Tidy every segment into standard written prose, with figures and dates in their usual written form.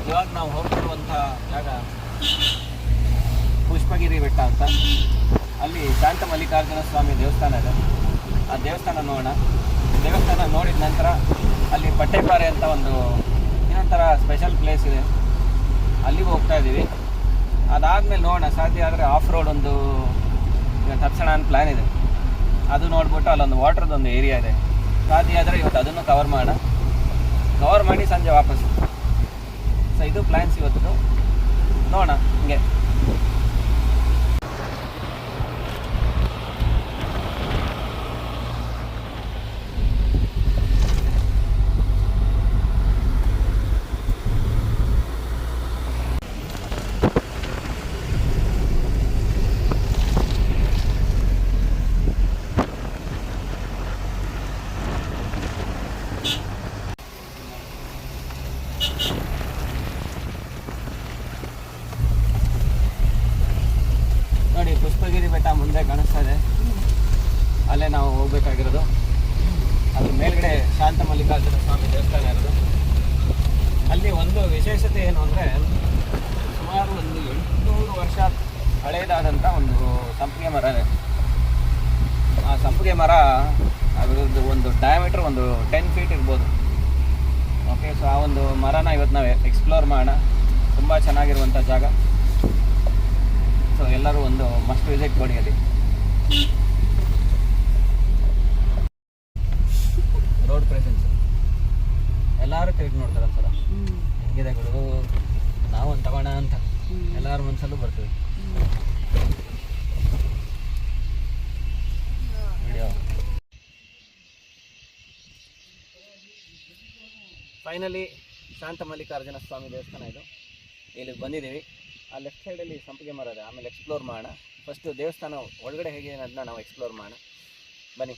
ಇವಾಗ ನಾವು ಹೋಗ್ತಿರುವಂಥ ಜಾಗ ಪುಷ್ಪಗಿರಿ ಬೆಟ್ಟ ಅಂತ. ಅಲ್ಲಿ ಶಾಂತ ಮಲ್ಲಿಕಾರ್ಜುನ ಸ್ವಾಮಿ ದೇವಸ್ಥಾನ ಇದೆ. ಆ ದೇವಸ್ಥಾನ ನೋಡೋಣ. ದೇವಸ್ಥಾನ ನೋಡಿದ ನಂತರ ಅಲ್ಲಿ ಪಟ್ಟೆಪಾರೆ ಅಂತ ಒಂದು ಇನ್ನೊಂಥರ ಸ್ಪೆಷಲ್ ಪ್ಲೇಸ್ ಇದೆ, ಅಲ್ಲಿಗೆ ಹೋಗ್ತಾ ಇದ್ದೀವಿ. ಅದಾದಮೇಲೆ ನೋಡೋಣ, ಸಾಧ್ಯ ಆದರೆ ಆಫ್ ರೋಡ್ ಒಂದು ತಪ್ಸೋಣ ಅಂತ ಪ್ಲ್ಯಾನ್ ಇದೆ. ಅದು ನೋಡ್ಬಿಟ್ಟು ಅಲ್ಲೊಂದು ವಾಟ್ರದೊಂದು ಏರಿಯಾ ಇದೆ, ಸಾಧ್ಯ ಆದರೆ ಇವತ್ತು ಅದನ್ನು ಕವರ್ ಮಾಡಿ ಸಂಜೆ ವಾಪಸ್. ಸೊ ಇದು ಪ್ಲ್ಯಾನ್ಸ್ ಇವತ್ತು. ನೋಡೋಣ ಹಿಂಗೆ. ನೋಡಿ, ಪುಷ್ಪಗಿರಿ ಬೆಟ್ಟ ಮುಂದೆ ಕಾಣಿಸ್ತಾ ಇದೆ, ಅಲ್ಲೇ ನಾವು ಹೋಗ್ಬೇಕಾಗಿರೋದು. ಅದ್ರ ಮೇಲ್ಗಡೆ ಶಾಂತ ಮಲ್ಲಿಕಾರ್ಜುನ ಸ್ವಾಮಿ ದೇವಸ್ಥಾನ ಇರೋದು. ಅಲ್ಲಿ ಒಂದು ವಿಶೇಷತೆ ಏನು ಅಂದರೆ, ಸುಮಾರು ಒಂದು 800 ವರ್ಷ ಹಳೇದಾದಂಥ ಒಂದು ಸಂಪಿಗೆ ಮರ ಇದೆ. ಆ ಸಂಪಿಗೆ ಮರ ಅದರದ್ದು ಒಂದು ಡಯಾಮೀಟ್ರ್ ಒಂದು 10 ಫೀಟ್ ಇರ್ಬೋದು. ಓಕೆ, ಸೊ ಆ ಒಂದು ಮರನ ಇವತ್ತು ನಾವು ಎಕ್ಸ್ಪ್ಲೋರ್ ಮಾಡೋಣ. ತುಂಬ ಚೆನ್ನಾಗಿರುವಂಥ ಜಾಗ. ಸೊ ಎಲ್ಲರೂ ಒಂದು ಮಸ್ಟ್ ವಿಸಿಟ್ ಕೊಡಿ. ಅಲ್ಲಿ ರೋಡ್ ಪ್ರೆಸೆನ್ಸ್ ಎಲ್ಲರೂ ತಿರುಗಿ ನೋಡ್ತಾರೆ ಒಂದ್ಸಲ, ಹೆಂಗಿದೆ ಗುರು, ನಾವು ಒಂದು ತಗೋಣ ಅಂತ ಎಲ್ಲರ ಮನಸ್ಸಲ್ಲೂ ಬರ್ತೀವಿ. ವಿಡಿಯೋ ಫೈನಲಿ ಶಾಂತ ಮಲ್ಲಿಕಾರ್ಜುನ ಸ್ವಾಮಿ ದೇವಸ್ಥಾನ ಇದು. ಇಲ್ಲಿಗೆ ಬಂದಿದ್ದೀವಿ. ಆ ಲೆಫ್ಟ್ ಸೈಡಲ್ಲಿ ಸಂಪಿಗೆ ಮರ ಇದೆ, ಆಮೇಲೆ ಎಕ್ಸ್ಪ್ಲೋರ್ ಮಾಡೋಣ. ಫಸ್ಟು ದೇವಸ್ಥಾನ ಒಳಗಡೆ ಹೇಗೆ ಅನ್ನೋದನ್ನ ನಾವು ಎಕ್ಸ್ಪ್ಲೋರ್ ಮಾಡೋಣ, ಬನ್ನಿ.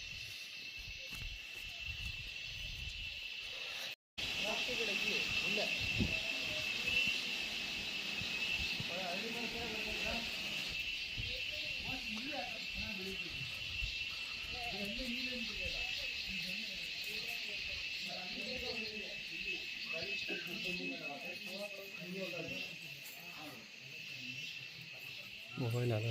ಮೊಬೈಲ್ ಅಲ್ಲ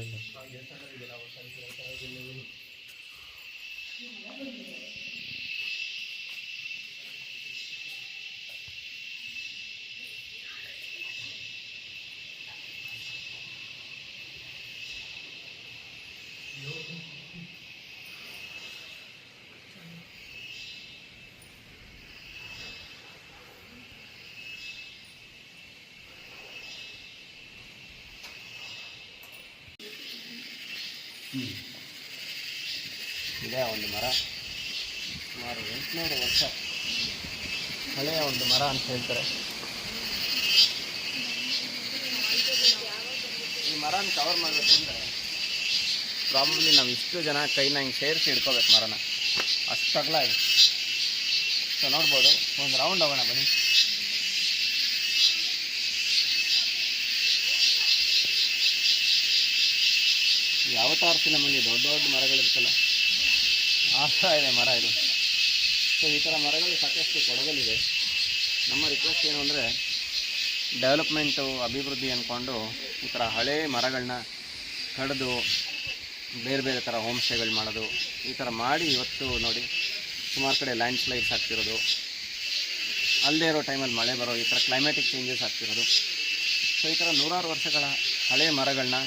ಇದೇ ಒಂದು ಮರ, ಸುಮಾರು 800 ವರ್ಷ ಹಳೆಯ ಒಂದು ಮರ ಅಂತ ಹೇಳ್ತಾರೆ. ಈ ಮರನ ಕವರ್ ಮಾಡಬೇಕು ಅಂದರೆ ಪ್ರಾಬಬ್ಲಿ ನಾವು ಇಷ್ಟು ಜನ ಕೈನ ಹಿಂಗೆ ಸೇರಿಸಿ ಹಿಡ್ಕೋಬೇಕು ಮರನ, ಅಷ್ಟು ಅಗಲ ಇದೆ. ಸೊ ನೋಡ್ಬೋದು, ಒಂದು ರೌಂಡ್ ಹೋಗೋಣ ಬನ್ನಿ. ಈ ಅವತಾರ್ ಫಿಲಮಲ್ಲಿ ದೊಡ್ಡ ದೊಡ್ಡ ಮರಗಳಿರ್ತಲ್ಲ, ಆ ಥರ ಇದೆ ಮರ ಇದು. ಸೊ ಈ ಥರ ಮರಗಳು ಸಾಕಷ್ಟು ಕೊಡಗಲ್ಲಿದೆ. ನಮ್ಮ ರಿಕ್ವೆಸ್ಟ್ ಏನು ಅಂದರೆ, ಡೆವಲಪ್ಮೆಂಟು ಅಭಿವೃದ್ಧಿ ಅಂದ್ಕೊಂಡು ಈ ಥರ ಹಳೇ ಮರಗಳನ್ನ ಕಡಿದು ಬೇರೆ ಬೇರೆ ಥರ ಹೋಮ್ ಸ್ಟೇಗಳು ಮಾಡೋದು, ಈ ಥರ ಮಾಡಿ ಇವತ್ತು ನೋಡಿ ಸುಮಾರು ಕಡೆ ಲ್ಯಾಂಡ್ ಸ್ಲೈಡ್ಸ್ ಆಗ್ತಿರೋದು, ಅಲ್ಲದೇ ಇರೋ ಟೈಮಲ್ಲಿ ಮಳೆ ಬರೋ, ಈ ಥರ ಕ್ಲೈಮ್ಯಾಟಿಕ್ ಚೇಂಜಸ್ ಆಗ್ತಿರೋದು. ಸೊ ಈ ಥರ 100 ವರ್ಷಗಳ ಹಳೆಯ ಮರಗಳನ್ನ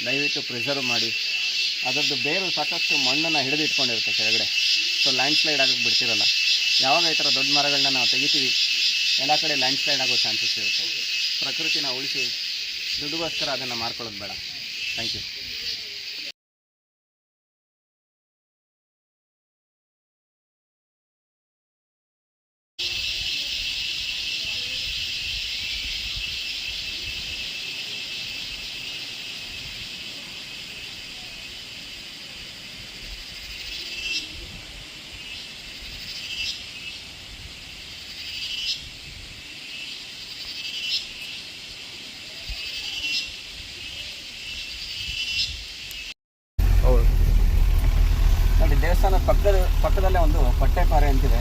ದಯವಿಟ್ಟು ಪ್ರಿಸರ್ವ್ ಮಾಡಿ, ಅದರದ್ದು ಬೇರು ಸಾಕಷ್ಟು ಮಣ್ಣನ್ನು ಹಿಡಿದಿಟ್ಕೊಂಡಿರುತ್ತೆ ಕೆಳಗಡೆ. ಸೊ ಲ್ಯಾಂಡ್ ಸ್ಲೈಡ್ ಆಗೋಕ್ಕೆ ಬಿಡ್ತಿರಲ್ಲ. ಯಾವಾಗ ಈ ಥರ ದೊಡ್ಡ ಮರಗಳನ್ನ ನಾವು ತೆಗಿತೀವಿ, ಎಲ್ಲ ಕಡೆ ಲ್ಯಾಂಡ್ ಸ್ಲೈಡ್ ಆಗೋ ಚಾನ್ಸಸ್ ಇರುತ್ತೆ. ಪ್ರಕೃತಿನ ಉಳಿಸಿ ದುಡ್ಡುಗೋಸ್ಕರ ಅದನ್ನು ಮಾರ್ಕೊಳ್ಳೋದು ಬೇಡ. Thank you. ದೇವಸ್ಥಾನದ ಪಕ್ಕದಲ್ಲೇ ಒಂದು ಪಟ್ಟೆಪಾರೆ ಅಂತಿದೆ.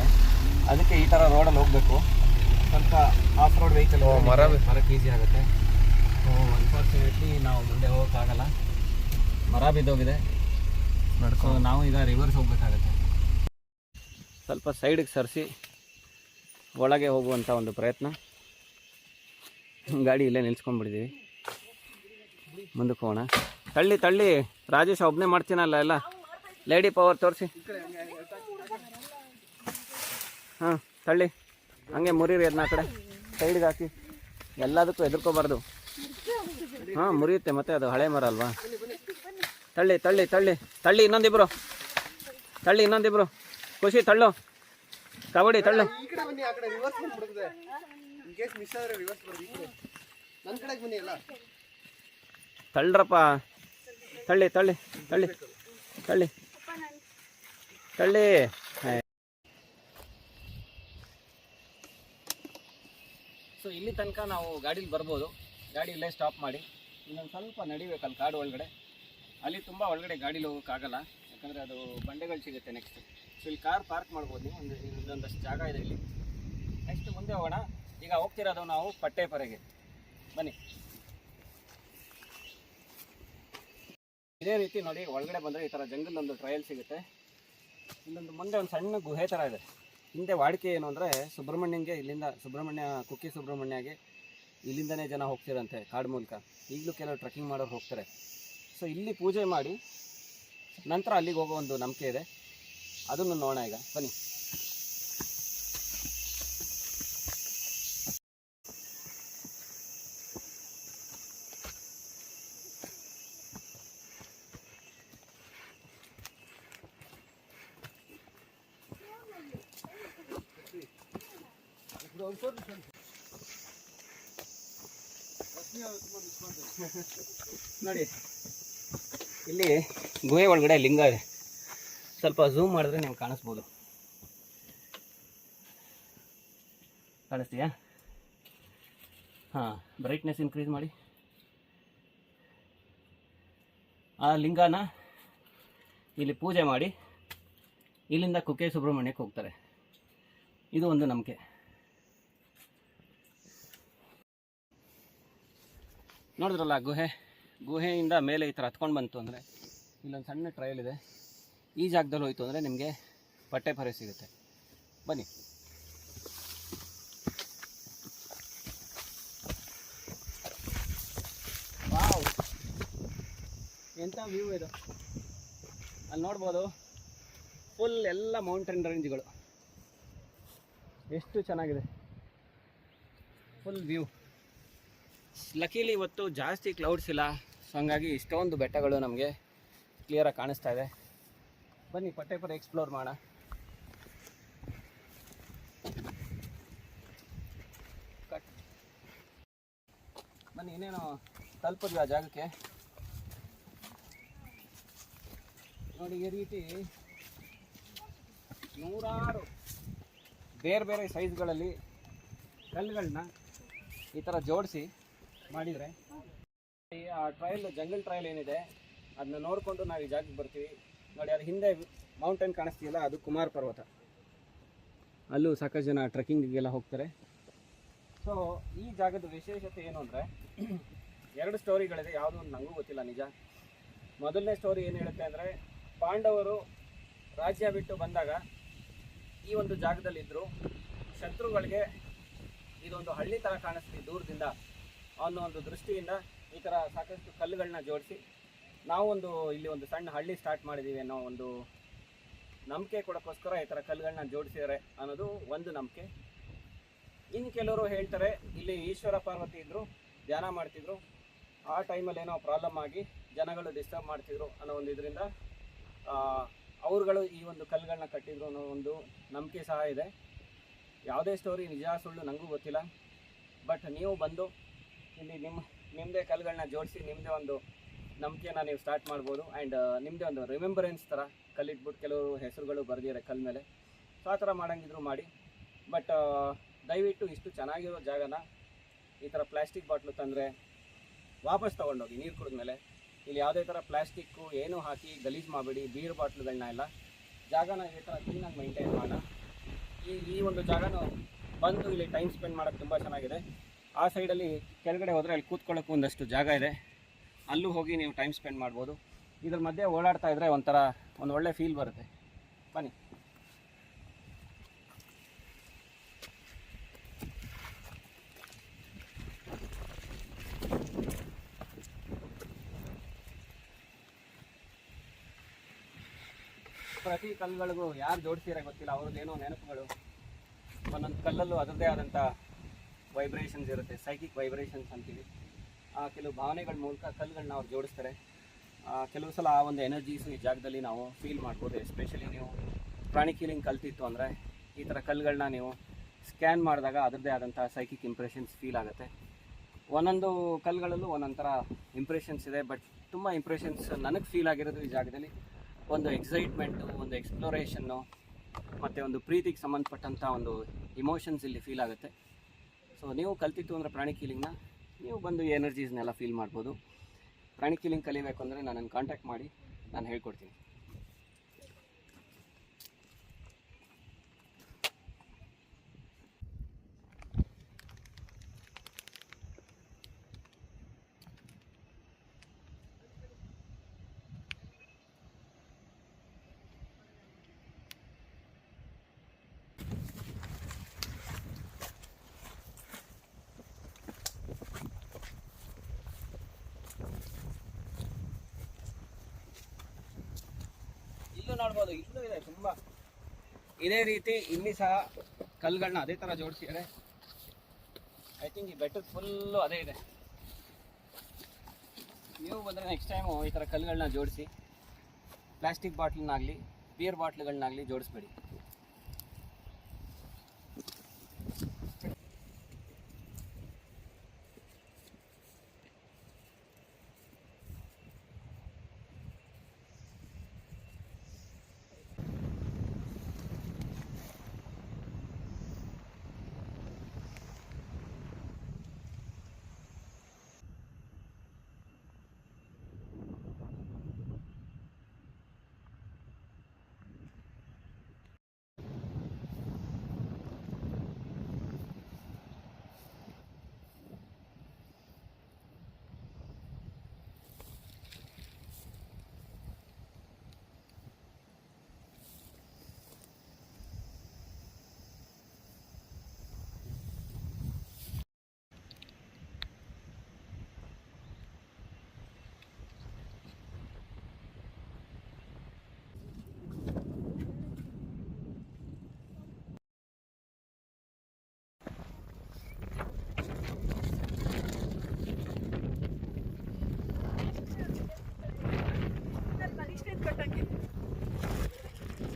ಅದಕ್ಕೆ ಈ ಥರ ರೋಡಲ್ಲಿ ಹೋಗಬೇಕು. ಸ್ವಲ್ಪ ಆಫ್ ರೋಡ್ ವೆಹಿಕಲ್ ಮರ ಬರೋಕ್ಕೆ ಈಸಿ ಆಗುತ್ತೆ. ಅನ್ಫಾರ್ಚುನೇಟ್ಲಿ ನಾವು ಮುಂದೆ ಹೋಗೋಕ್ಕಾಗಲ್ಲ, ಮರ ಬಿದ್ದೋಗಿದೆ. ಸೊ ನಾವು ಈಗ ರಿವರ್ಸ್ ಹೋಗ್ಬೇಕಾಗತ್ತೆ. ಸ್ವಲ್ಪ ಸೈಡಿಗೆ ಸರಿಸಿ ಒಳಗೆ ಹೋಗುವಂಥ ಒಂದು ಪ್ರಯತ್ನ. ಗಾಡಿ ಇಲ್ಲೇ ನಿಲ್ಸ್ಕೊಂಡ್ಬಿಟ್ಟಿದ್ದೀವಿ, ಮುಂದಕ್ಕೆ ಹೋಗೋಣ. ತಳ್ಳಿ ತಳ್ಳಿ ರಾಜೇಶ್ ಒಬ್ಬನೇ ಮಾಡ್ತೀನಲ್ಲ ಎಲ್ಲ, ಲೇಡಿ ಪವರ್ ತೋರಿಸಿ. ಹಾಂ ತಳ್ಳಿ, ಹಂಗೆ ಮುರೀರಿ ಅದನ್ನ ಆ ಕಡೆ ಸೈಡ್ಗೆ ಹಾಕಿ, ಎಲ್ಲದಕ್ಕೂ ಎದುರ್ಕೋಬಾರ್ದು. ಹಾಂ ಮುರಿಯುತ್ತೆ ಮತ್ತೆ, ಅದು ಹಳೆ ಮರ ಅಲ್ವಾ. ತಳ್ಳಿ ತಳ್ಳಿ ತಳ್ಳಿ ತಳ್ಳಿ, ಇನ್ನೊಂದಿಬ್ರು ತಳ್ಳಿ, ಇನ್ನೊಂದಿಬ್ರು ಖುಷಿ ತಳ್ಳು, ಕಬಡ್ಡಿ ತಳ್ಳು. ತಳ್ಳ್ರಪ್ಪ, ತಳ್ಳಿ ತಳ್ಳಿ ತಳ್ಳಿ ತಳ್ಳಿ ತಳ್ಳಿ. ಸೊ ಇಲ್ಲಿ ತನಕ ನಾವು ಗಾಡೀಲಿ ಬರ್ಬೋದು. ಗಾಡಿ ಇಲ್ಲೇ ಸ್ಟಾಪ್ ಮಾಡಿ ಇನ್ನೊಂದು ಸ್ವಲ್ಪ ನಡಿಬೇಕಲ್ಲ ಕಾಡು ಒಳಗಡೆ. ಅಲ್ಲಿ ತುಂಬ ಒಳಗಡೆ ಗಾಡೀಲಿ ಹೋಗೋಕ್ಕಾಗಲ್ಲ, ಯಾಕಂದರೆ ಅದು ಬಂಡೆಗಳು ಸಿಗುತ್ತೆ ನೆಕ್ಸ್ಟ್. ಸೊ ಇಲ್ಲಿ ಕಾರ್ ಪಾರ್ಕ್ ಮಾಡ್ಬೋದು ನೀವು, ಇನ್ನೊಂದಷ್ಟು ಜಾಗ ಇದೆ ಇಲ್ಲಿ. ನೆಕ್ಸ್ಟ್ ಮುಂದೆ ಹೋಗೋಣ. ಈಗ ಹೋಗ್ತಿರೋದು ನಾವು ಪಟ್ಟೆಪರೆಗೆ, ಬನ್ನಿ. ಇದೇ ರೀತಿ ನೋಡಿ, ಒಳಗಡೆ ಬಂದರೆ ಈ ಥರ ಜಂಗಲ್ ಒಂದು ಟ್ರಯಲ್ ಸಿಗುತ್ತೆ. ಇಲ್ಲೊಂದು ಮುಂದೆ ಒಂದು ಸಣ್ಣ ಗುಹೆ ಥರ ಇದೆ. ಹಿಂದೆ ವಾಡಿಕೆ ಏನು ಅಂದರೆ ಸುಬ್ರಹ್ಮಣ್ಯಂಗೆ ಇಲ್ಲಿಂದ ಕುಕ್ಕೆ ಸುಬ್ರಹ್ಮಣ್ಯಗೆ ಇಲ್ಲಿಂದನೇ ಜನ ಹೋಗ್ತಿರಂತೆ ಕಾಡು ಮೂಲಕ. ಈಗಲೂ ಕೆಲವರು ಟ್ರೆಕ್ಕಿಂಗ್ ಮಾಡೋರು ಹೋಗ್ತಾರೆ. ಸೊ ಇಲ್ಲಿ ಪೂಜೆ ಮಾಡಿ ನಂತರ ಅಲ್ಲಿಗೆ ಹೋಗೋ ಒಂದು ನಂಬಿಕೆ ಇದೆ, ಅದನ್ನು ನೋಡೋಣ ಈಗ ಬನ್ನಿ. ನೋಡಿ ಇಲ್ಲಿ ಗುಹೆ ಒಳಗಡೆ ಲಿಂಗ ಇದೆ. ಸ್ವಲ್ಪ ಝೂಮ್ ಮಾಡಿದ್ರೆ ನೀವು ಕಾಣಿಸ್ಬೋದು. ಕಾಣಿಸ್ತೀಯಾ? ಹಾಂ, ಬ್ರೈಟ್ನೆಸ್ ಇನ್ಕ್ರೀಸ್ ಮಾಡಿ. ಆ ಲಿಂಗನ ಇಲ್ಲಿ ಪೂಜೆ ಮಾಡಿ ಇಲ್ಲಿಂದ ಕುಕ್ಕೆ ಸುಬ್ರಹ್ಮಣ್ಯಕ್ಕೆ ಹೋಗ್ತಾರೆ. ಇದು ಒಂದು ನಂಬಿಕೆ. ನೋಡಿದ್ರಲ್ಲ ಗುಹೆಯಿಂದ ಮೇಲೆ ಈ ಥರ ಹತ್ಕೊಂಡು ಬಂತು ಅಂದರೆ ಇಲ್ಲೊಂದು ಸಣ್ಣ ಟ್ರಯಲ್ ಇದೆ. ಈ ಜಾಗದಲ್ಲಿ ಹೋಯ್ತು ಅಂದರೆ ನಿಮಗೆ ಪಟ್ಟೆಪರೆ ಸಿಗುತ್ತೆ. ಬನ್ನಿ. ವಾವ್, ಎಂಥ ವ್ಯೂ ಇದು! ಅಲ್ಲಿ ನೋಡ್ಬೋದು, ಫುಲ್ ಎಲ್ಲ ಮೌಂಟೇನ್ ರೇಂಜ್ಗಳು, ಎಷ್ಟು ಚೆನ್ನಾಗಿದೆ ಫುಲ್ ವ್ಯೂ. ಲಕೀಲಿ ಇವತ್ತು ಜಾಸ್ತಿ ಕ್ಲೌಡ್ಸ್ ಇಲ್ಲ, ಸೊ ಹಂಗಾಗಿ ಇಷ್ಟೊಂದು ಬೆಟ್ಟಗಳು ನಮಗೆ ಕ್ಲಿಯರಾಗಿ ಕಾಣಿಸ್ತಾ ಇದೆ. ಬನ್ನಿ ಪಟ್ಟೆಪರೆ ಎಕ್ಸ್ಪ್ಲೋರ್ ಮಾಡೋಣ. ಬನ್ನಿ, ಇನ್ನೇನು ತಲುಪಿದ್ವಿ ಆ ಜಾಗಕ್ಕೆ. ನೋಡಿ, ಈ ರೀತಿ ನೂರಾರು ಬೇರೆ ಬೇರೆ ಸೈಜ್ಗಳಲ್ಲಿ ಕಲ್ಲುಗಳನ್ನ ಈ ಥರ ಜೋಡಿಸಿ ಮಾಡಿದರೆ ಆ ಟ್ರಯಲ್, ಜಂಗಲ್ ಟ್ರಯಲ್ ಏನಿದೆ ಅದನ್ನ ನೋಡಿಕೊಂಡು ನಾವು ಈ ಜಾಗಕ್ಕೆ ಬರ್ತೀವಿ. ನೋಡಿ, ಅದು ಹಿಂದೆ ಮೌಂಟೇನ್ ಕಾಣಿಸ್ತೀಯಲ್ಲ, ಅದು ಕುಮಾರ ಪರ್ವತ. ಅಲ್ಲೂ ಸಾಕಷ್ಟು ಜನ ಟ್ರೆಕ್ಕಿಂಗಿಗೆಲ್ಲ ಹೋಗ್ತಾರೆ. ಸೊ ಈ ಜಾಗದ ವಿಶೇಷತೆ ಏನು ಅಂದರೆ, ಎರಡು ಸ್ಟೋರಿಗಳಿದೆ, ಯಾವುದೂ ಒಂದು ನನಗೂ ಗೊತ್ತಿಲ್ಲ ನಿಜ. ಮೊದಲನೇ ಸ್ಟೋರಿ ಏನು ಹೇಳುತ್ತೆ ಅಂದರೆ, ಪಾಂಡವರು ರಾಜ್ಯ ಬಿಟ್ಟು ಬಂದಾಗ ಈ ಒಂದು ಜಾಗದಲ್ಲಿದ್ದರು. ಶತ್ರುಗಳಿಗೆ ಇದೊಂದು ಹಳ್ಳಿ ಥರ ಕಾಣಿಸ್ತೀವಿ ದೂರದಿಂದ ಅನ್ನೋ ಒಂದು ದೃಷ್ಟಿಯಿಂದ ಈ ಥರ ಸಾಕಷ್ಟು ಕಲ್ಲುಗಳನ್ನ ಜೋಡಿಸಿ ನಾವೊಂದು ಇಲ್ಲಿ ಒಂದು ಸಣ್ಣ ಹಳ್ಳಿ ಸ್ಟಾರ್ಟ್ ಮಾಡಿದ್ದೀವಿ ಅನ್ನೋ ಒಂದು ನಂಬಿಕೆ ಕೊಡೋಕ್ಕೋಸ್ಕರ ಈ ಥರ ಕಲ್ಲುಗಳನ್ನ ಜೋಡಿಸಿದ್ದಾರೆ ಅನ್ನೋದು ಒಂದು ನಂಬಿಕೆ. ಇನ್ನು ಕೆಲವರು ಹೇಳ್ತಾರೆ, ಇಲ್ಲಿ ಈಶ್ವರ ಪಾರ್ವತಿ ಇದ್ದರು, ಧ್ಯಾನ ಮಾಡ್ತಿದ್ರು, ಆ ಟೈಮಲ್ಲಿ ಏನೋ ಪ್ರಾಬ್ಲಮ್ ಆಗಿ ಜನಗಳು ಡಿಸ್ಟರ್ಬ್ ಮಾಡ್ತಿದ್ರು ಅನ್ನೋ ಒಂದು ಇದರಿಂದ ಅವ್ರುಗಳು ಈ ಒಂದು ಕಲ್ಲುಗಳನ್ನ ಕಟ್ಟಿದ್ರು ಅನ್ನೋ ಒಂದು ನಂಬಿಕೆ ಸಹ ಇದೆ. ಯಾವುದೇ ಸ್ಟೋರಿ ನಿಜ ಸುಳ್ಳು ನನಗೂ ಗೊತ್ತಿಲ್ಲ. ಬಟ್ ನೀವು ಬಂದು ಇಲ್ಲಿ ನಿಮ್ಮದೇ ಕಲ್ಲುಗಳನ್ನ ಜೋಡಿಸಿ ನಿಮ್ಮದೇ ಒಂದು ನಂಬಿಕೆನ ನೀವು ಸ್ಟಾರ್ಟ್ ಮಾಡ್ಬೋದು. ಆ್ಯಂಡ್ ನಿಮ್ಮದೇ ಒಂದು ರಿಮೆಂಬರೆನ್ಸ್ ಥರ ಕಲ್ಲಿಟ್ಬಿಟ್ಟು ಕೆಲವರು ಹೆಸರುಗಳು ಬರೆದಿದ್ದಾರೆ ಕಲ್ಲ ಮೇಲೆ. ಸೊ ಆ ಥರ ಮಾಡೋಂಗಿದ್ರು ಮಾಡಿ. ಬಟ್ ದಯವಿಟ್ಟು ಇಷ್ಟು ಚೆನ್ನಾಗಿರೋ ಜಾಗನ ಈ ಥರ ಪ್ಲಾಸ್ಟಿಕ್ ಬಾಟ್ಲು ತಂದರೆ ವಾಪಸ್ ತೊಗೊಂಡೋಗಿ ನೀರು ಕುಡಿದ್ಮೇಲೆ. ಇಲ್ಲಿ ಯಾವುದೇ ಥರ ಪ್ಲಾಸ್ಟಿಕ್ಕು ಏನೂ ಹಾಕಿ ಗಲೀಜು ಮಾಡಬೇಡಿ. ಬೀರ್ ಬಾಟ್ಲುಗಳನ್ನ ಎಲ್ಲ ಜಾಗನ ಈ ಥರ ಕ್ಲೀನಾಗಿ ಮೈಂಟೈನ್ ಮಾಡೋಣ. ಈ ಒಂದು ಜಾಗನೂ ಬಂದು ಇಲ್ಲಿ ಟೈಮ್ ಸ್ಪೆಂಡ್ ಮಾಡೋಕ್ಕೆ ತುಂಬ ಚೆನ್ನಾಗಿದೆ. ಆ ಸೈಡಲ್ಲಿ ಕೆಳಗಡೆ ಹೋದರೆ ಅಲ್ಲಿ ಕೂತ್ಕೊಳ್ಳೋಕ್ಕೂ ಒಂದಷ್ಟು ಜಾಗ ಇದೆ, ಅಲ್ಲೂ ಹೋಗಿ ನೀವು ಟೈಮ್ ಸ್ಪೆಂಡ್ ಮಾಡ್ಬೋದು. ಇದ್ರ ಮಧ್ಯೆ ಓಡಾಡ್ತಾ ಇದ್ದರೆ ಒಂಥರ ಒಂದು ಒಳ್ಳೆ ಫೀಲ್ ಬರುತ್ತೆ. ಬನ್ನಿ. ಪ್ರತಿ ಕಲ್ಲುಗಳಿಗೂ ಯಾರು ಜೋಡಿಸಿರೋ ಗೊತ್ತಿಲ್ಲ, ಅವ್ರದ್ದೇನೋ ನೆನಪುಗಳು. ಒಂದೊಂದು ಕಲ್ಲಲ್ಲೂ ಅದರದ್ದೇ ಆದಂಥ ವೈಬ್ರೇಷನ್ಸ್ ಇರುತ್ತೆ, ಸೈಕಿಕ್ ವೈಬ್ರೇಷನ್ಸ್ ಅಂತೀವಿ. ಕೆಲವು ಭಾವನೆಗಳ ಮೂಲಕ ಕಲ್ಲುಗಳನ್ನ ಅವ್ರು ಜೋಡಿಸ್ತಾರೆ. ಕೆಲವು ಸಲ ಆ ಒಂದು ಎನರ್ಜೀಸು ಈ ಜಾಗದಲ್ಲಿ ನಾವು ಫೀಲ್ ಮಾಡ್ಬೋದು. ಎಸ್ಪೆಷಲಿ ನೀವು ಪ್ರಾಣಿಕ್ ಹೀಲಿಂಗ್ ಕಲ್ತಿತ್ತು ಅಂದರೆ ಈ ಥರ ಕಲ್ಲುಗಳನ್ನ ನೀವು ಸ್ಕ್ಯಾನ್ ಮಾಡಿದಾಗ ಅದರದ್ದೇ ಆದಂಥ ಸೈಕಿಕ್ ಇಂಪ್ರೆಷನ್ಸ್ ಫೀಲ್ ಆಗುತ್ತೆ. ಒಂದೊಂದು ಕಲ್ಲುಗಳಲ್ಲೂ ಒಂದೊಂದು ಥರ ಇಂಪ್ರೆಷನ್ಸ್ ಇದೆ. ಬಟ್ ತುಂಬ ಇಂಪ್ರೆಷನ್ಸ್ ನನಗೆ ಫೀಲ್ ಆಗಿರೋದು ಈ ಜಾಗದಲ್ಲಿ ಒಂದು ಎಕ್ಸೈಟ್ಮೆಂಟು, ಒಂದು ಎಕ್ಸ್ಪ್ಲೋರೇಷನ್ನು ಮತ್ತು ಒಂದು ಪ್ರೀತಿಗೆ ಸಂಬಂಧಪಟ್ಟಂಥ ಒಂದು ಇಮೋಷನ್ಸ್ ಇಲ್ಲಿ ಫೀಲ್ ಆಗುತ್ತೆ. ಸೊ ನೀವು ಕಲ್ತಿತ್ತು ಅಂದರೆ ಪ್ರಾಣಿಕ್ ಹೀಲಿಂಗ್ನ ನೀವು ಬಂದು ಈ ಎನರ್ಜೀಸ್ನೆಲ್ಲ ಫೀಲ್ ಮಾಡ್ಬೋದು. ಪ್ರಾಣಿಕ್ ಹೀಲಿಂಗ್ ಕಲಿಬೇಕು ಅಂದರೆ ನನ್ನನ್ನು ಕಾಂಟ್ಯಾಕ್ಟ್ ಮಾಡಿ, ನಾನು ಹೇಳ್ಕೊಡ್ತೀನಿ. ಇಲ್ಲೂ ನೋಡ್ಬೋದು, ಇಲ್ಲೂ ಇದೆ ತುಂಬ. ಇದೇ ರೀತಿ ಇಲ್ಲಿ ಸಹ ಕಲ್ಲುಗಳನ್ನ ಅದೇ ಥರ ಜೋಡಿಸಿದ್ದಾರೆ. ಐ ಥಿಂಕ್ ಈ ಬೆಟ್ಟದ ಫುಲ್ಲು ಅದೇ ಇದೆ. ನೀವು ಬಂದರೆ ನೆಕ್ಸ್ಟ್ ಟೈಮು ಈ ಥರ ಕಲ್ಲುಗಳನ್ನ ಜೋಡಿಸಿ, ಪ್ಲಾಸ್ಟಿಕ್ ಬಾಟ್ಲನ್ನಾಗಲಿ ಬಿಯರ್ ಬಾಟ್ಲುಗಳನ್ನಾಗಲಿ ಜೋಡಿಸ್ಬೇಡಿ.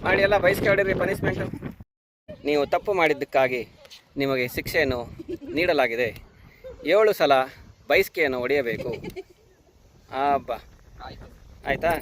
ಮಾಡಿ ಎಲ್ಲ ಬಯಸ್ಕೊಂಡಿರಿ ಪನಿಷ್ಮೆಂಟು. ನೀವು ತಪ್ಪು ಮಾಡಿದ್ದಕ್ಕಾಗಿ ನಿಮಗೆ ಶಿಕ್ಷೆಯನ್ನು ನೀಡಲಾಗಿದೆ. 7 ಸಲ ಬಯಸ್ಕೆಯನ್ನು ಹೊಡೆಯಬೇಕು. ಆಯ್ತಾ?